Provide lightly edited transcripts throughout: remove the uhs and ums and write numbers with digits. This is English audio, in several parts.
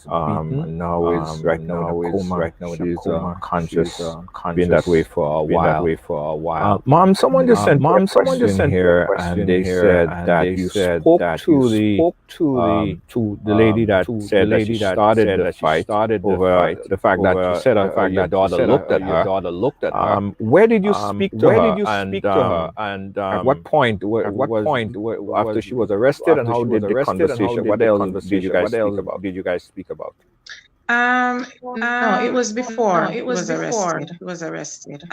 beaten. Now is right now in a coma. She's conscious, been that way for a while. Mom, someone just sent me a Someone just question sent me a here, and question they here, said and that they you said spoke that you to spoke to the lady that the said that she lady that started said the that she fight started the over fight the fact that you over said the fact your that you daughter said looked at your her. daughter looked at her. Where did you speak to Where did her, you and speak to her? And at what point at what was point after was she was arrested, and after how she was did the arrested, and how conversation? did What the else did you conversation? guys What speak else about? did you guys speak about? No, it was No, before it he was was before arrested. he was arrested.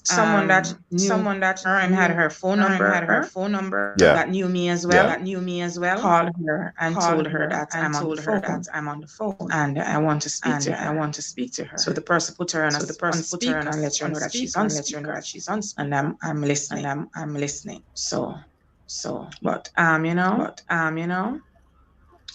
Someone that knew Someone that her and had knew her phone her and had her number phone number Yeah, that knew me as yeah. well that knew me as well called her and called told her her that and I'm on the told her that phone I'm on the phone and I want to speak and to I her. want to speak to So her. the person put her So the on person put her speaker and let her on know that she's speaker on and let her know speaker, that she's on and speaker, I'm and listening. I'm listening. So, So, but you know,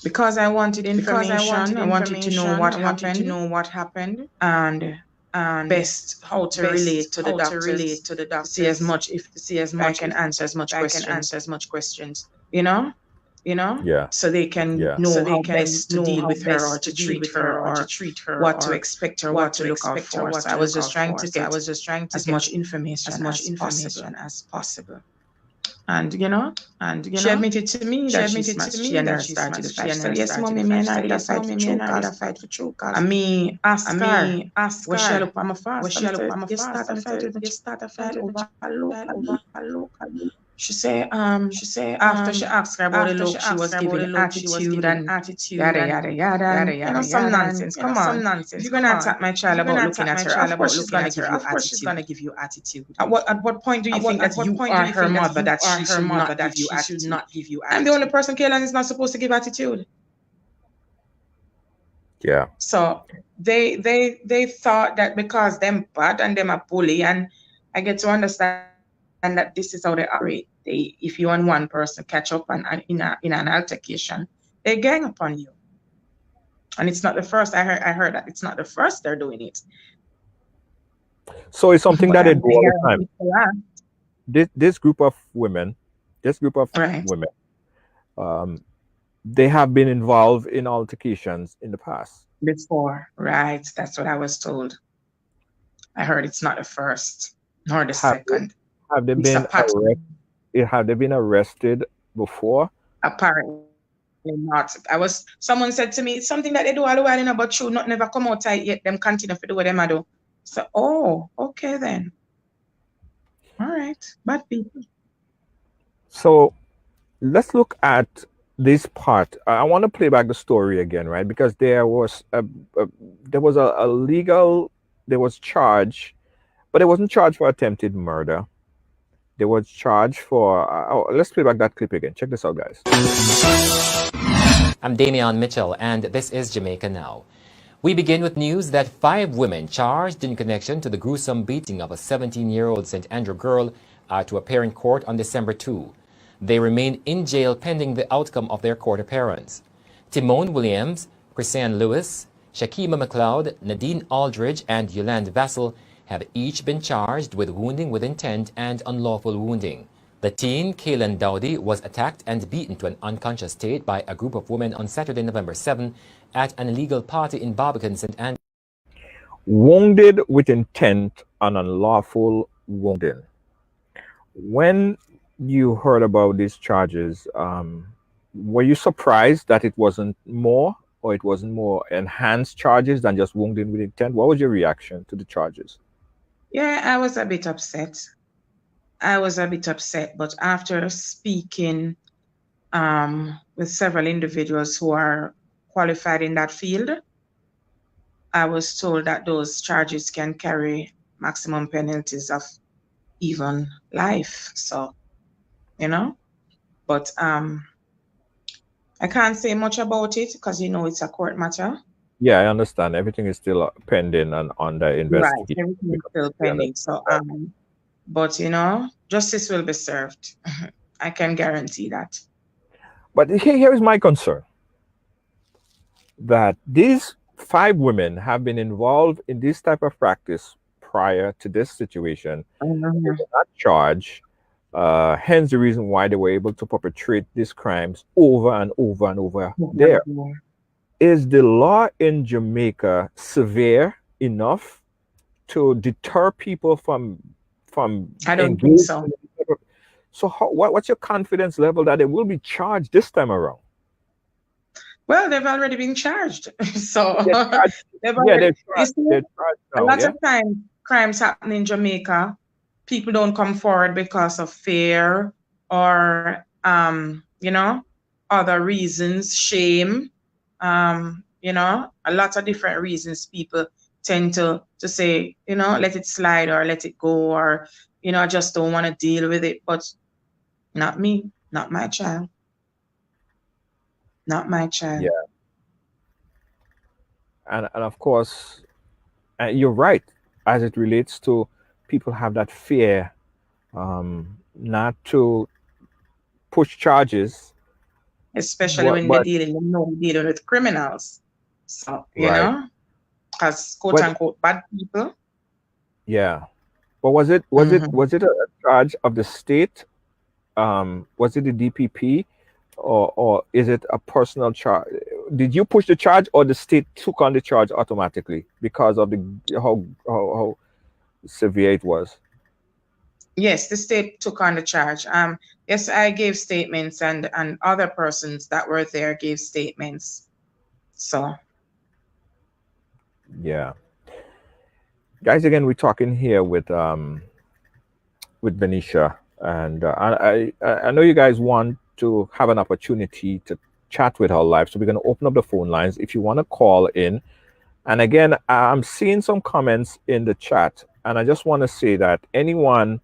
because I wanted because I wanted information, I wanted to know information, what I wanted to happened know what happened and and best how to relate best to the how to doctors relate to the to see as doctors much to see as if I much can if answer as much I can answer questions, as much questions, you know, you know, Yeah, so they can yeah. know so they how can best to know deal how with her or best to to deal treat with her her or to or treat her what to or expect or what what to to look out expect or for. what So I to was look just out trying for. to So I get was just trying to as much get information as much as possible. information as possible. And And she admitted to me she that admitted to she me and that her started the she fight. She and said, her "Yes, started the mommy, me fight. and She I said, did a yes, fight for mommy, me and I did a chokers." fight for chokers. And me ask And her, me ask was she her, look on my was fast? And she I look said, on my you fast? start a And I fight said, with a you start a child fight with a over child locally. over locally. She said, She said, after she asked her about the after she look, she asked was her about the giving look, she was attitude giving and attitude yada, and yada, yada. yada, And, yada, some yada. And, nonsense. Come some on. If nonsense. you're going Come to on. attack my If child you're about going to looking attack at my her, child of about course she's looking going to at give her, you of course she's going attitude. to give you attitude. At what point do you think At that what you point do are you her think that mother you that are she her should mother not that give you she should attitude? not give you I'm the only attitude? person, Kaylan, is not supposed to give attitude. Yeah. So they thought that because them bad and them a bully, and I get to understand that this is how they operate. If you and one person catch up in an altercation, they gang up on you. And it's not the first. I heard that it's not the first they're doing it. So it's something But that they I'm do all the time. guaranteed to laugh. This group of women, this group of Right. women, um, they have been involved in altercations in the past. Before. Right. That's what I was told. I heard it's not the first nor the Have they, second. have they It's a been pattern. have they been arrested before? Apparently not. Someone said to me, it's something that they do all the while, but true, not never come out tight yet. Them continue to do what them I do. So, oh, okay then. All right. Bad people. So let's look at this part. I want to play back the story again, right? Because a there was a legal there was charge, but it wasn't charged for attempted murder. There was charged for. Let's play back that clip again. Check this out, guys. I'm Damian Mitchell, and this is Jamaica Now. We begin with news that 5 women charged in connection to the gruesome beating of a 17-year-old St. Andrew girl are to appear in court on December 2. They remain in jail pending the outcome of their court appearance. Timon Williams, Chrisanne Lewis, Shakima McLeod, Nadine Aldridge, and Yolande Vassell have each been charged with wounding with intent and unlawful wounding. The teen, Kaylan Dowdy, was attacked and beaten to an unconscious state by a group of women on Saturday, November 7 at an illegal party in Barbican, St. Andrews. Wounded with intent and unlawful wounding. When you heard about these charges, were you surprised that it wasn't more, or it wasn't more enhanced charges than just wounding with intent? What was your reaction to the charges? Yeah, I was a bit upset. But after speaking with several individuals who are qualified in that field, I was told that those charges can carry maximum penalties of even life. So, you know, but I can't say much about it because it's a court matter. Yeah, I understand. Everything is still pending and under Right. investigation. Everything is Because still we pending. So, understand. but justice will be served. I can guarantee that. But here is my concern, that these 5 women have been involved in this type of practice prior to this situation. They Mhm. were not charged. Hence the reason why they were able to perpetrate these crimes over and over and over there. is the law in Jamaica severe enough to deter people from I don't think engaging so. in it? So what's your confidence level that they will be charged this time around? Well, they've already been charged. So They're charged. they've Yeah, already, you see, they're charged a now, lot yeah? of time crimes happen in Jamaica. People don't come forward because of fear or other reasons, shame. A lot of different reasons people tend to say, let it slide or let it go, or I just don't want to deal with it. But not me, not my child. Not my child. Yeah. And of course, you're right, as it relates to people have that fear not to push charges, Especially when but they're dealing with criminals. So, right. as quote But unquote bad people. yeah. But was it Mhm. a charge of the state? Was it the DPP, or is it a personal charge? Did you push the charge, or the state took on the charge automatically because of the how severe it was? Yes, the state took on the charge. Yes, I gave statements, and other persons that were there gave statements. So Yeah, guys. Again, we're talking here with Venetia, and I know you guys want to have an opportunity to chat with her live, so we're going to open up the phone lines if you want to call in. And again, I'm seeing some comments in the chat, and I just want to say that anyone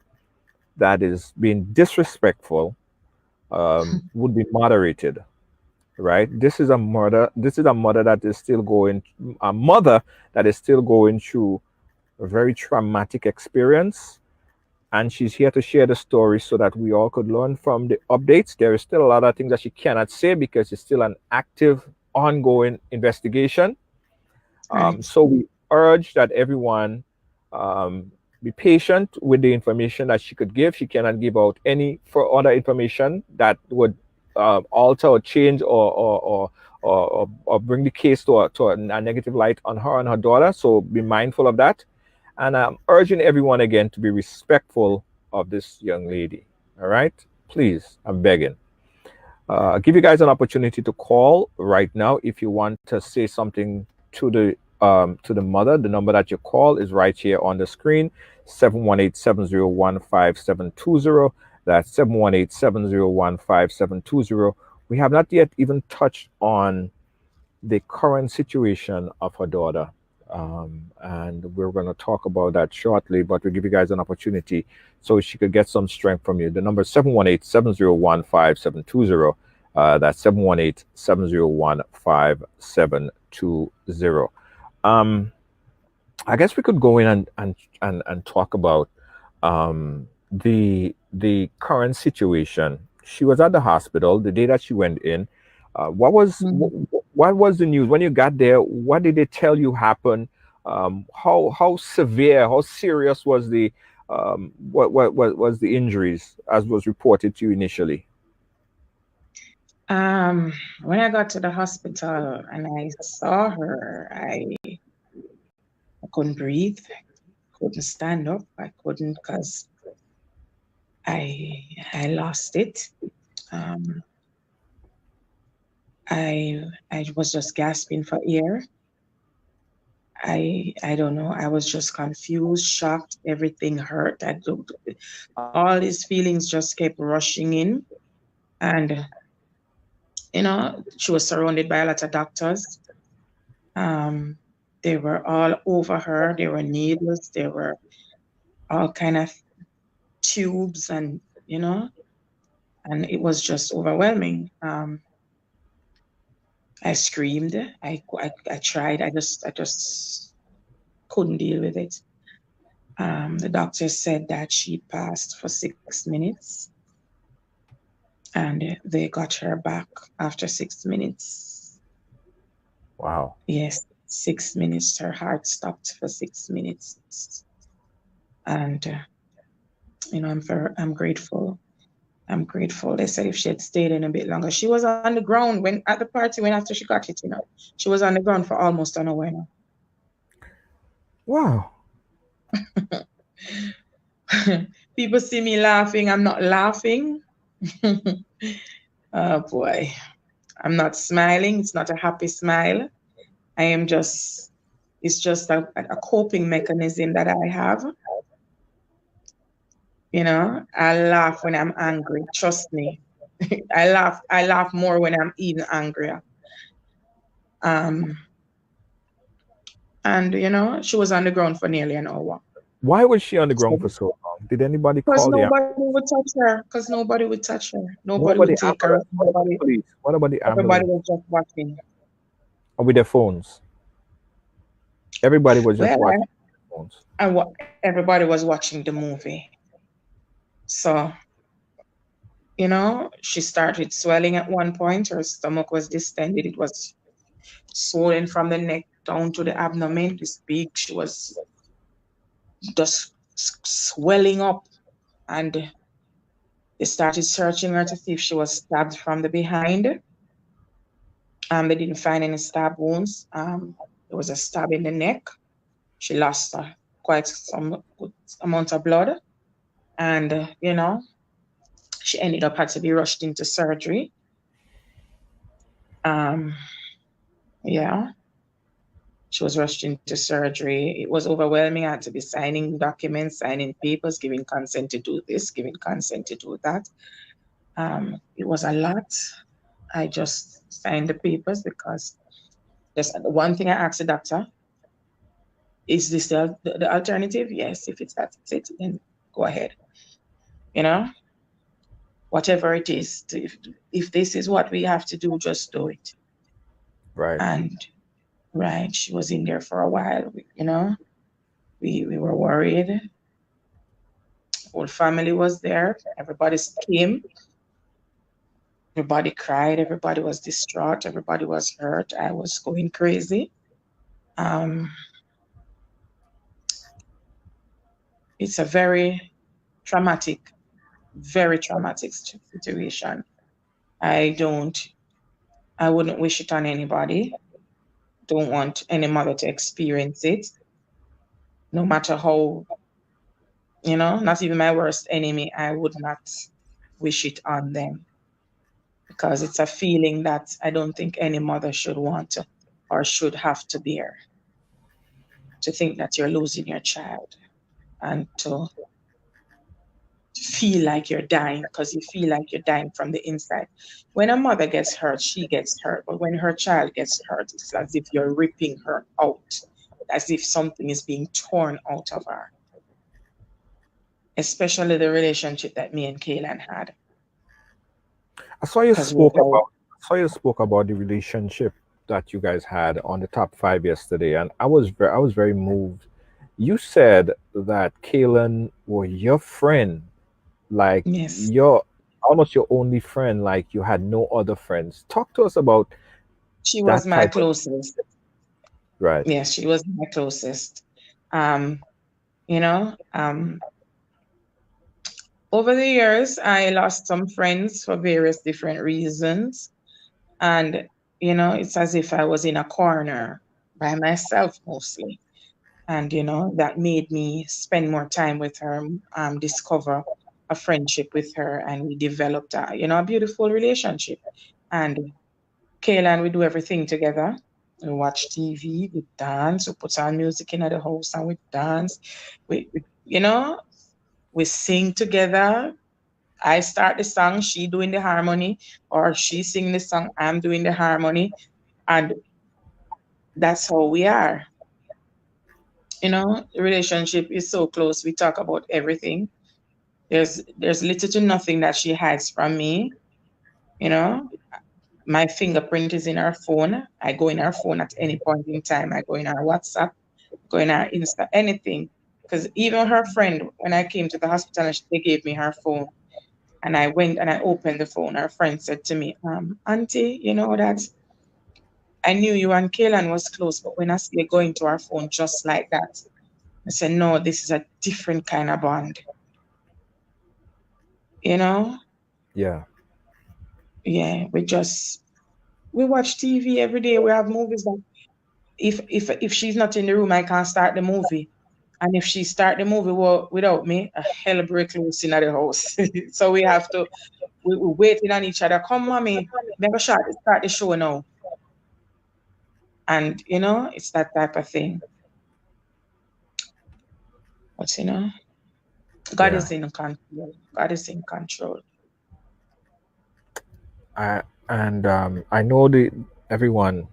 that is being disrespectful would be moderated, right? This is a mother. This is a mother that is still going, a mother that is still going through a very traumatic experience, and she's here to share the story so that we all could learn from the updates. There is still a lot of things that she cannot say because it's still an active, ongoing investigation. right. So we urge that everyone be patient with the information that she could give. She cannot give out any for other information that would alter or change or bring the case to a negative light on her and her daughter. So be mindful of that. And I'm urging everyone again to be respectful of this young lady. All right? Please, I'm begging. I'll give you guys an opportunity to call right now if you want to say something to the mother. The number that you call is right here on the screen, 718-701-5720. That's 718-701-5720. We have not yet even touched on the current situation of her daughter. And we're going to talk about that shortly, but we'll give you guys an opportunity so she could get some strength from you. The number is 718-701-5720. That's 718-701-5720. I guess we could go in and talk about the current situation. She was at the hospital the day that she went in. What was the news when you got there? What did they tell you happened? How severe, how serious was the what was the injuries as was reported to you initially? When I got to the hospital and I saw her, I couldn't breathe, couldn't stand up, I couldn't because I lost it. Um, I was just gasping for air. I don't know. I was just confused, shocked. Everything hurt. All these feelings just kept rushing in, and she was surrounded by a lot of doctors. They were all over her. There were needles. There were all kind of tubes, and and it was just overwhelming. I screamed. I tried. I just couldn't deal with it. The doctor said that she passed for 6 minutes, and they got her back after 6 minutes. Wow. Yes, 6 minutes. Her heart stopped for 6 minutes, and I'm grateful I'm grateful. They said if she had stayed in a bit longer. She was on the ground when at the party when after she got it, She was on the ground for almost an hour now. Wow. People see me laughing. I'm not laughing. Oh boy. I'm not smiling. It's not a happy smile. It's just a coping mechanism that I have. I laugh when I'm angry. Trust me. I laugh more when I'm even angrier. And she was on the ground for nearly an hour. Why was she on the ground for so long? Did anybody call the nobody would touch her. Because nobody would touch her. What Nobody about would the take her. ambulance? What about the police? What about the Everybody ambulance? was just watching. Or with their phones? Everybody was just Well, watching their phones. Everybody was watching the movie. So, she started swelling at one point. Her stomach was distended. It was swollen from the neck down to the abdomen. This big, she was just swelling up. And they started searching her to see if she was stabbed from the behind. They didn't find any stab wounds. There was a stab in the neck. She lost quite some good amount of blood. And, she ended up had to be rushed into surgery. Yeah. She was rushed into surgery. It was overwhelming. I had to be signing documents, signing papers, giving consent to do this, giving consent to do that. It was a lot. I just signed the papers because there's one thing I asked the doctor, is this the alternative? Yes, if it's that's it, then go ahead. Whatever it is, if this is what we have to do, just do it. Right. And right, she was in there for a while. We were worried. Whole family was there. Everybody came. Everybody cried. Everybody was distraught. Everybody was hurt. I was going crazy. It's a very traumatic situation. I wouldn't wish it on anybody. Don't want any mother to experience it. No matter how, not even my worst enemy, I would not wish it on them. Because it's a feeling that I don't think any mother should want to or should have to bear. To think that you're losing your child and to feel like you're dying because you feel like you're dying from the inside. When a mother gets hurt, she gets hurt. But when her child gets hurt, it's as if you're ripping her out, as if something is being torn out of her. Especially the relationship that me and Kaylan had. I saw you spoke about the relationship that you guys had on the top 5 yesterday, and I was very moved. You said that Kaylan was your friend, like Yes. your almost your only friend, like you had no other friends. Talk to us about. She was my closest. Right. Yes, she was my closest. Over the years, I lost some friends for various different reasons. And, it's as if I was in a corner by myself mostly. And, that made me spend more time with her, discover a friendship with her. And we developed a beautiful relationship. And Kaylan, we do everything together. We watch TV, we dance, we put on music in the house and we dance. We sing together. I start the song, she doing the harmony, or she sing the song, I'm doing the harmony. And that's how we are. The relationship is so close. We talk about everything. There's little to nothing that she hides from me. My fingerprint is in her phone. I go in her phone at any point in time. I go in her WhatsApp, go in her Insta, anything. Because even her friend, when I came to the hospital, they gave me her phone. And I went and I opened the phone. Her friend said to me, Auntie, you know that I knew you and Kaylan was close, but when I see you going to her phone just like that, I said, no, this is a different kind of bond. Yeah. Yeah, we watch TV every day. We have movies that if she's not in the room, I can't start the movie. And if she start the movie without me, a hell break loose in the house. So we have to we waiting on each other. Come, mommy, never start the show now. And it's that type of thing. But God Yeah. is in control. God is in control. I know everyone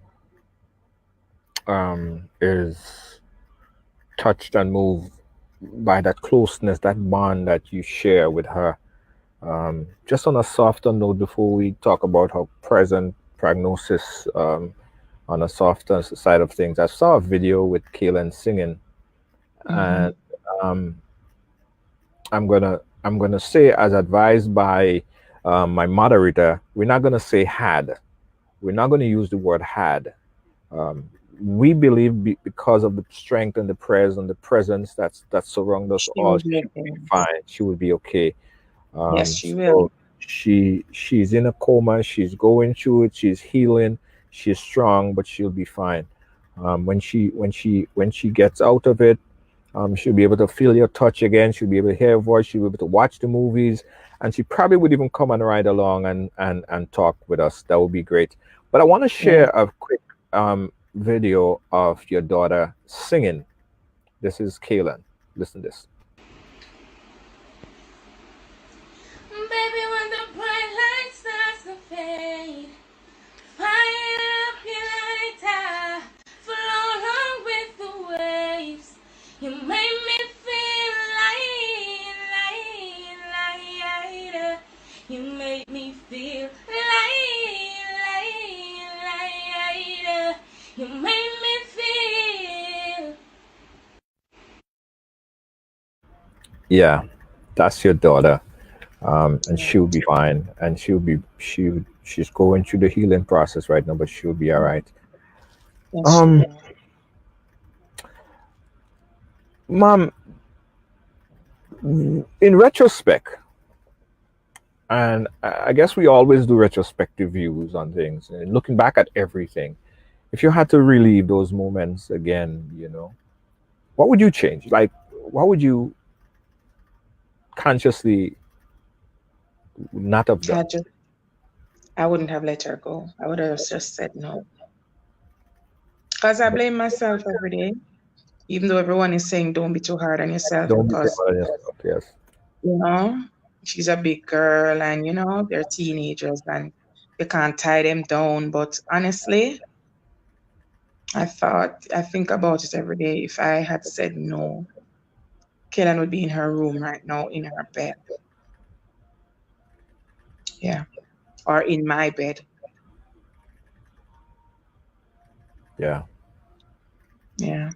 is touched and moved by that closeness, that bond that you share with her. Just on a softer note, before we talk about her present prognosis, on a softer side of things, I saw a video with Kaylan singing, Mm-hmm. and um, I'm gonna say, as advised by my moderator, we're not gonna say had. We're not gonna use the word had. Um, we believe because of the strength and the prayers and the presence that surround us She all, will be she will okay. be fine. She will be okay. Yes, she will. So she's in a coma. She's going through it. She's healing. She's strong, but she'll be fine. When she gets out of it, she'll be able to feel your touch again. She'll be able to hear your voice. She'll be able to watch the movies, and she probably would even come and ride along and talk with us. That would be great. But I want to Yeah. share a quick video of your daughter singing. This is Kaylan. Listen to this. Baby, when the bright light starts to fade, I up you later, flow along with the waves. You make me feel lighter. You make me feel lighter. You make me feel. Yeah, that's your daughter. And Yeah. she'll be fine, and she's going through the healing process right now, but she'll be all right. Yes, she um will. Mom, in retrospect, and I guess we always do retrospective views on things and looking back at everything, if you had to relive those moments again, what would you change? Like, what would you consciously not have I done? just I wouldn't have let her go. I would have just said no. Because I blame myself every day, even though everyone is saying don't be too hard on yourself Don't be too because, hard on yourself. Yes. you know, she's a big girl and, they're teenagers and you can't tie them down. But honestly, I think about it every day. If I had said no, Kaylan would be in her room right now in her bed. Yeah. Or in my bed. Yeah. Yeah.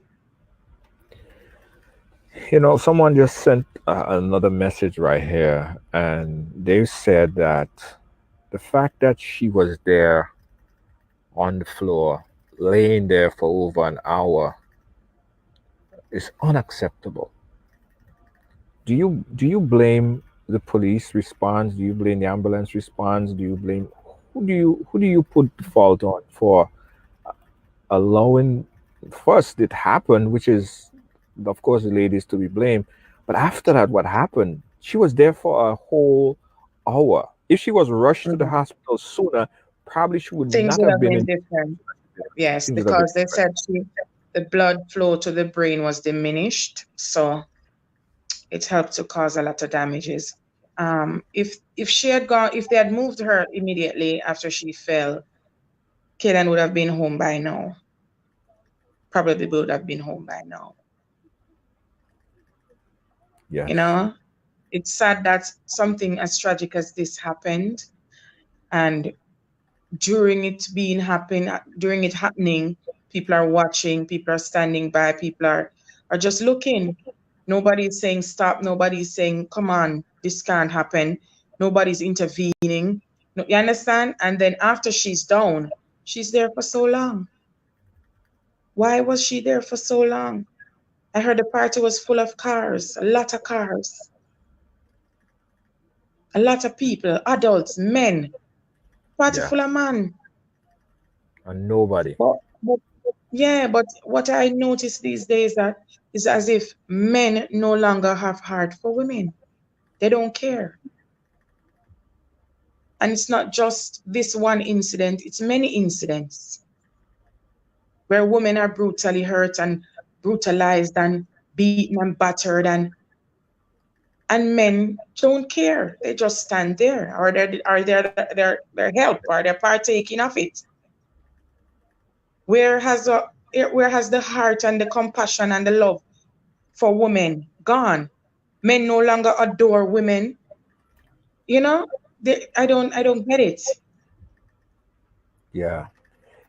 Someone just sent another message right here, and they said that the fact that she was there on the floor, laying there for over an hour, is unacceptable. Do you blame the police response? Do you blame the ambulance response? Do you blame who do you put the fault on for allowing first it happened, which is, of course, the ladies to be blamed. But after that, what happened? She was there for a whole hour. If she was rushed to the Mhm. hospital sooner, probably she would Things not would have have been been in. different. Yes, Things would have been because they different. said the blood flow to the brain was diminished. So it helped to cause a lot of damages. If they had moved her immediately after she fell, Kaylan would have been home by now. Probably would have been home by now. You Yes. know, it's sad that something as tragic as this happened, and during it happening, people are watching, people are standing by, people are just looking. Nobody's saying stop, nobody's saying come on, this can't happen, nobody's intervening. No, you understand? And then after she's down, she's there for so long. Why was she there for so long? I heard the party was full of cars, a lot of cars. A lot of people, adults, men, party Yeah. full of man. And nobody. But yeah, but what I notice these days that is as if men no longer have heart for women. They don't care. And it's not just this one incident, it's many incidents where women are brutally hurt and brutalized and beaten and battered and men don't care. They just stand there or their help or they're partaking of it. Where has the heart and the compassion and the love for women gone? Men no longer adore women. You know, I don't get it. Yeah.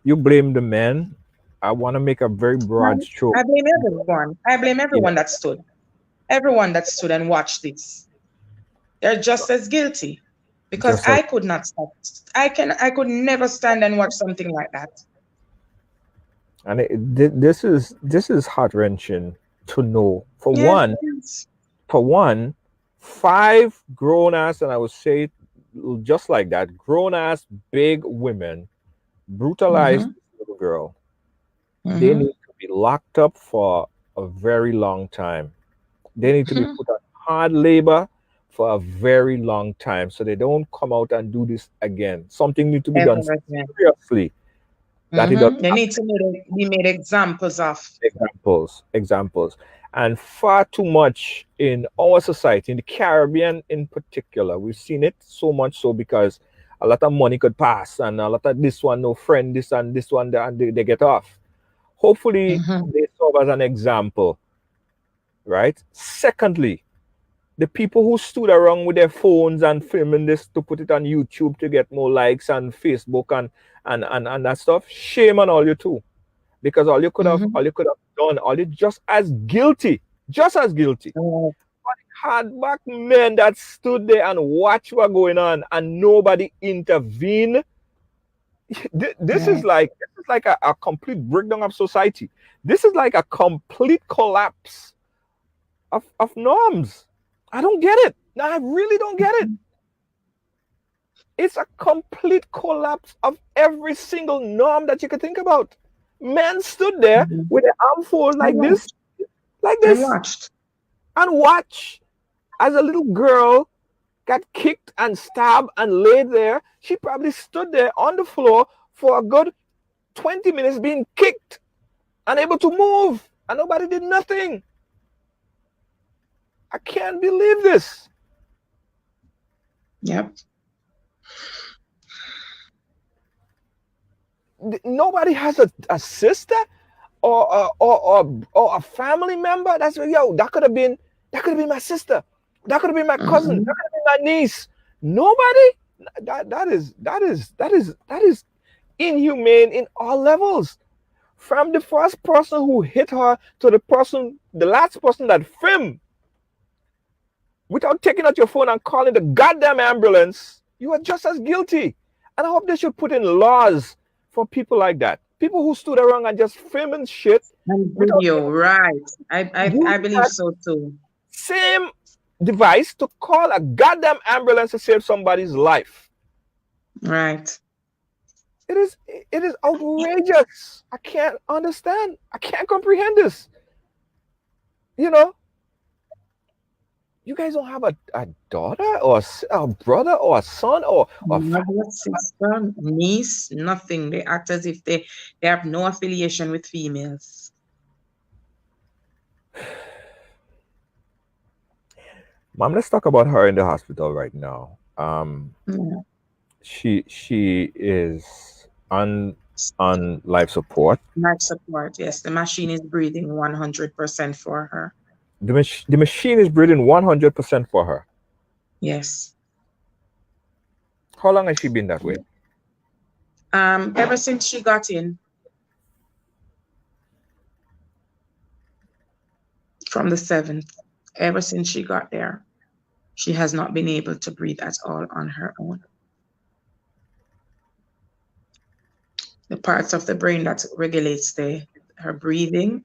You blame the men. I want to make a very broad stroke. I blame everyone. I blame everyone that stood. Everyone that stood and watched this. They're just as guilty. Because Just as, I could not stop. I could never stand and watch something like that. and this is heart wrenching to know. For Yes. one, 5 grown ass, and I would say it just like that, grown ass big women brutalized Mhm. this little girl. They Mhm. need to be locked up for a very long time. They need to be Mhm. put on hard labor for a very long time so they don't come out and do this again. Something needs to be done Ever again. seriously that it does They need to be made examples of. examples. And far too much in our society, in the Caribbean in particular, we've seen it so much so because a lot of money could pass and a lot of this one, no friend, this and this one, and they get off. Hopefully, Mhm. they serve as an example, right? Secondly, the people who stood around with their phones and filming this to put it on YouTube to get more likes and Facebook and that stuff, shame on all you too. Because Mhm. all you could have done, all you just as guilty. Uh, Hardback men that stood there and watched what going on and nobody intervened. This yeah. is like a complete breakdown of society. This is like a complete collapse of norms. I don't get it. No, I really don't get it. It's a complete collapse of every single norm that you could think about. Men stood there Mhm. with their arm folded I watched. like I this, watched. and watch as a little girl got kicked and stabbed and laid there. She probably stood there on the floor for a good 20 minutes being kicked, unable to move, and nobody did nothing. I can't believe this. Yep. Nobody has a sister or a family member that's that could have been my sister, that could have been my cousin, that Mhm. could have been my niece. Nobody. That is inhumane in all levels, from the first person who hit her to the last person that filmed without taking out your phone and calling the goddamn ambulance. You are just as guilty. And I hope they should put in laws for people like that. People who stood around and just filming shit And without video, right. I using believe that so too. same device to call a goddamn ambulance to save somebody's life. Right. It is outrageous. I can't understand. I can't comprehend this. You know, you guys don't have a daughter or a brother or a son or Mother, sister, niece, nothing. They act as if they have no affiliation with females. Mom, let's talk about her in the hospital right now. Yeah. She is on life support. Life support, yes. The machine is breathing 100% for her. The machine is breathing 100% for her. Yes. How long has she been that way? Ever since she got in, from the 7th, ever since she got there, she has not been able to breathe at all on her own. The parts of the brain that regulates her breathing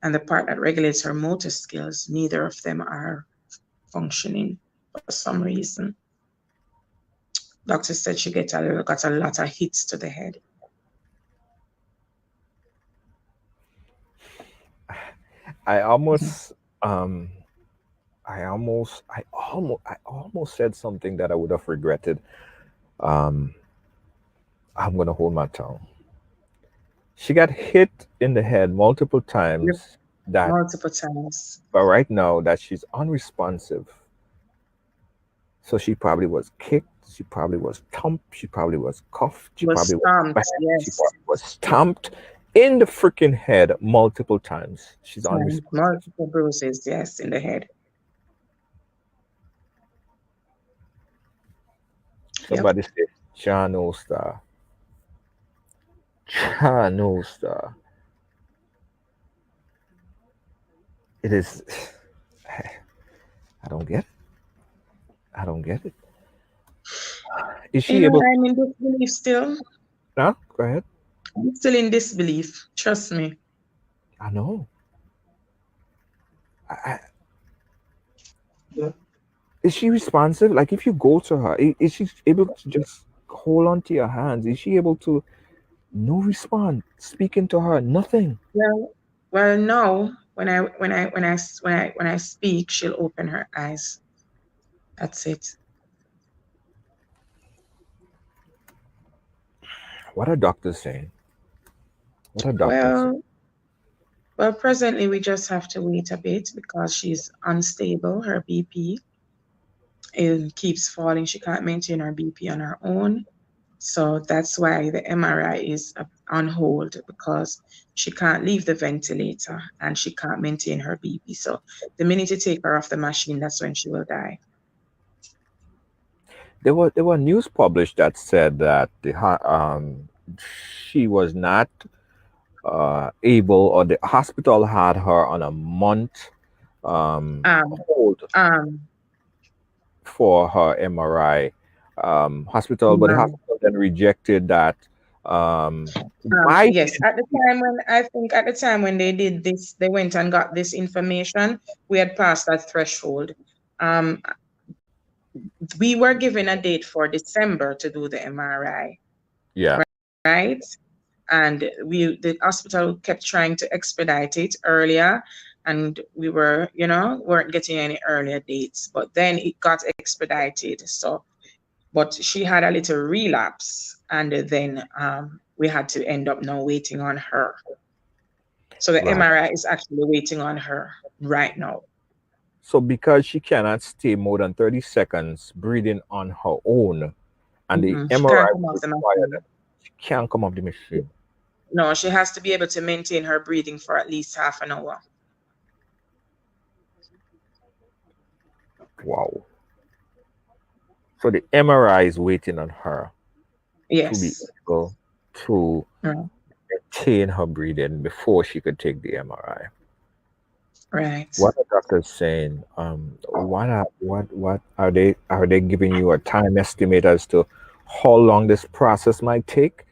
and the part that regulates her motor skills, neither of them are functioning for some reason. Doctor said she got a lot of hits to the head. I almost said something that I would have regretted. I'm gonna hold my tongue. She got hit in the head multiple times. Multiple times. But right now that she's unresponsive. So she probably was kicked. She probably was thumped. She probably was cuffed. She probably stomped. Yes. She probably was stamped in the freaking head multiple times. She's unresponsive. Multiple bruises, yes, in the head. Somebody said Channel Star. Channel Star. It is. I don't get it. I don't get it. Is she able? I'm in disbelief still. Huh? Go ahead. I'm still in disbelief. Trust me. I know. Is she responsive? Like, if you go to her, is she able to just hold on to your hands? Is she able to no respond? Speaking to her, nothing. Well, no. When I speak, she'll open her eyes. That's it. What are doctors saying? What are doctors saying? Well, presently we just have to wait a bit because she's unstable. Her BP it keeps falling. She can't maintain her BP on her own. So that's why the MRI is on hold, because she can't leave the ventilator and she can't maintain her BP. So the minute you take her off the machine, that's when she will die. There were news published that said that she was not able, or the hospital had her on a month hold for her MRI. But the hospital then rejected that. Yes, at the time when they did this, they went and got this information. We had passed that threshold. We were given a date for December to do the MRI. Yeah. Right. And the hospital kept trying to expedite it earlier, and we weren't getting any earlier dates. But then it got expedited. But she had a little relapse, and then we had to end up now waiting on her. So the MRI is actually waiting on her right now. So because she cannot stay more than 30 seconds breathing on her own, and the MRI required, she can't come off the machine. No, she has to be able to maintain her breathing for at least half an hour. Wow. So the MRI is waiting on her to be able to maintain her breathing before she could take the MRI. Right. What are doctors saying? What are they giving you a time estimate as to how long this process might take?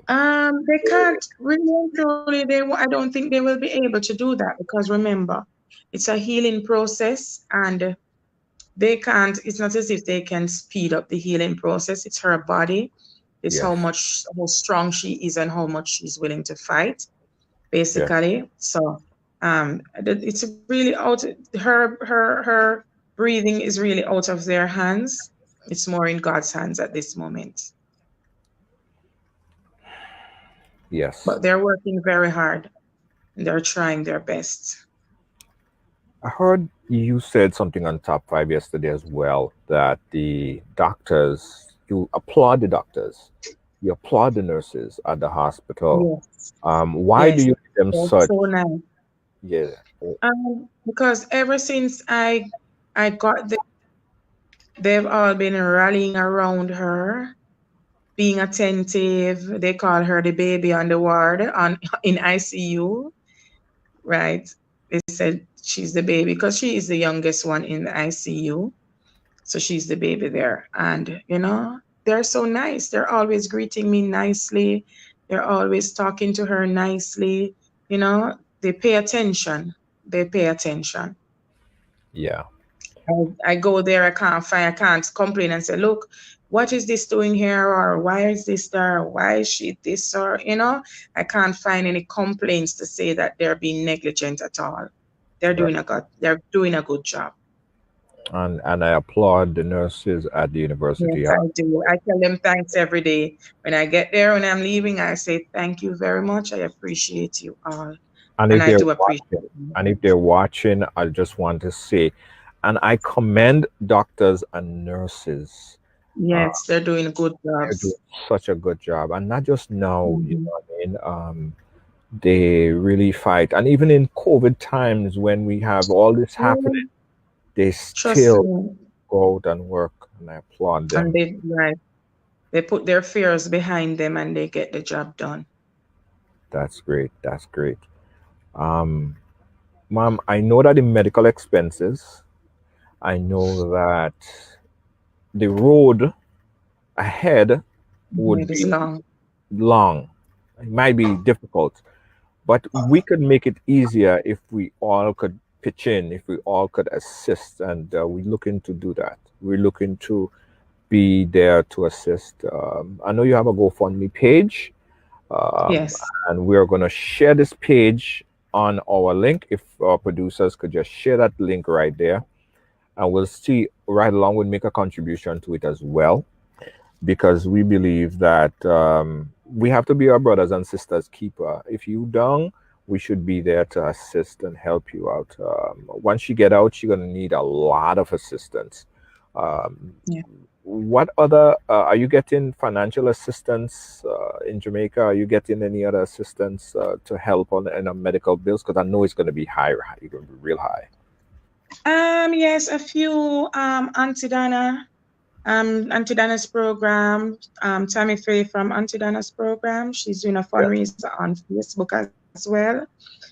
They can't really. I don't think they will be able to do that, because remember, it's a healing process, and they can't. It's not as if they can speed up the healing process. It's her body. It's how strong she is and how much she's willing to fight, basically. Yes. So it's really out. Her breathing is really out of their hands. It's more in God's hands at this moment. Yes. But they're working very hard. They're trying their best. I heard you said something on Top 5 yesterday as well, that the doctors, you applaud the doctors, you applaud the nurses at the hospital. Yes. Why do you give them such? So nice. Yeah. Because ever since I got there, they've all been rallying around her, being attentive. They call her the baby on the ward in ICU, right? They said she's the baby because she is the youngest one in the ICU. So she's the baby there. And, they're so nice. They're always greeting me nicely. They're always talking to her nicely. They pay attention. Yeah. I go there, I can't complain and say, look, what is this doing here, or why is this there, why is she this, or I can't find any complaints to say that they're being negligent at all. They're doing a good job. And I applaud the nurses at the Yes, university. I do. I tell them thanks every day. When I get there, when I'm leaving, I say thank you very much. I appreciate you all. And And if I they're do appreciate watching, you. and if they're watching, I just want to say, and I commend doctors and nurses. Uh, Yes, they're doing good they're doing jobs. such a good job, and not just now. You Mhm. know what I mean? They really fight, and even in COVID times when we have all this happening, Yeah, they trust still me. go out and work, and I applaud And them. they put their fears behind them and they get the job done. That's great. That's great. Um, Ma'am, I know that in medical expenses, I know that the road ahead would It is be long. long. It might be difficult, but we could make it easier if we all could pitch in, if we all could assist, and we're looking to do that. We're looking to be there to assist. I know you have a GoFundMe page, um, Yes. and we're going to share this page on our link. If our producers could just share that link right there, and we'll see right along, we'll make a contribution to it as well, because we believe that we have to be our brothers and sisters keeper. If you down, we should be there to assist and help you out. Once you get out, you're going to need a lot of assistance. Um, Yeah. what other are you getting financial assistance in Jamaica? Are you getting any other assistance to help on in medical bills? Because I know it's going to be high, it's going to be real high. Yes, a few Auntie Dana, Auntie Dana's program, Tammy Faye from Auntie Dana's program. She's doing a Yeah. fundraiser on Facebook as well.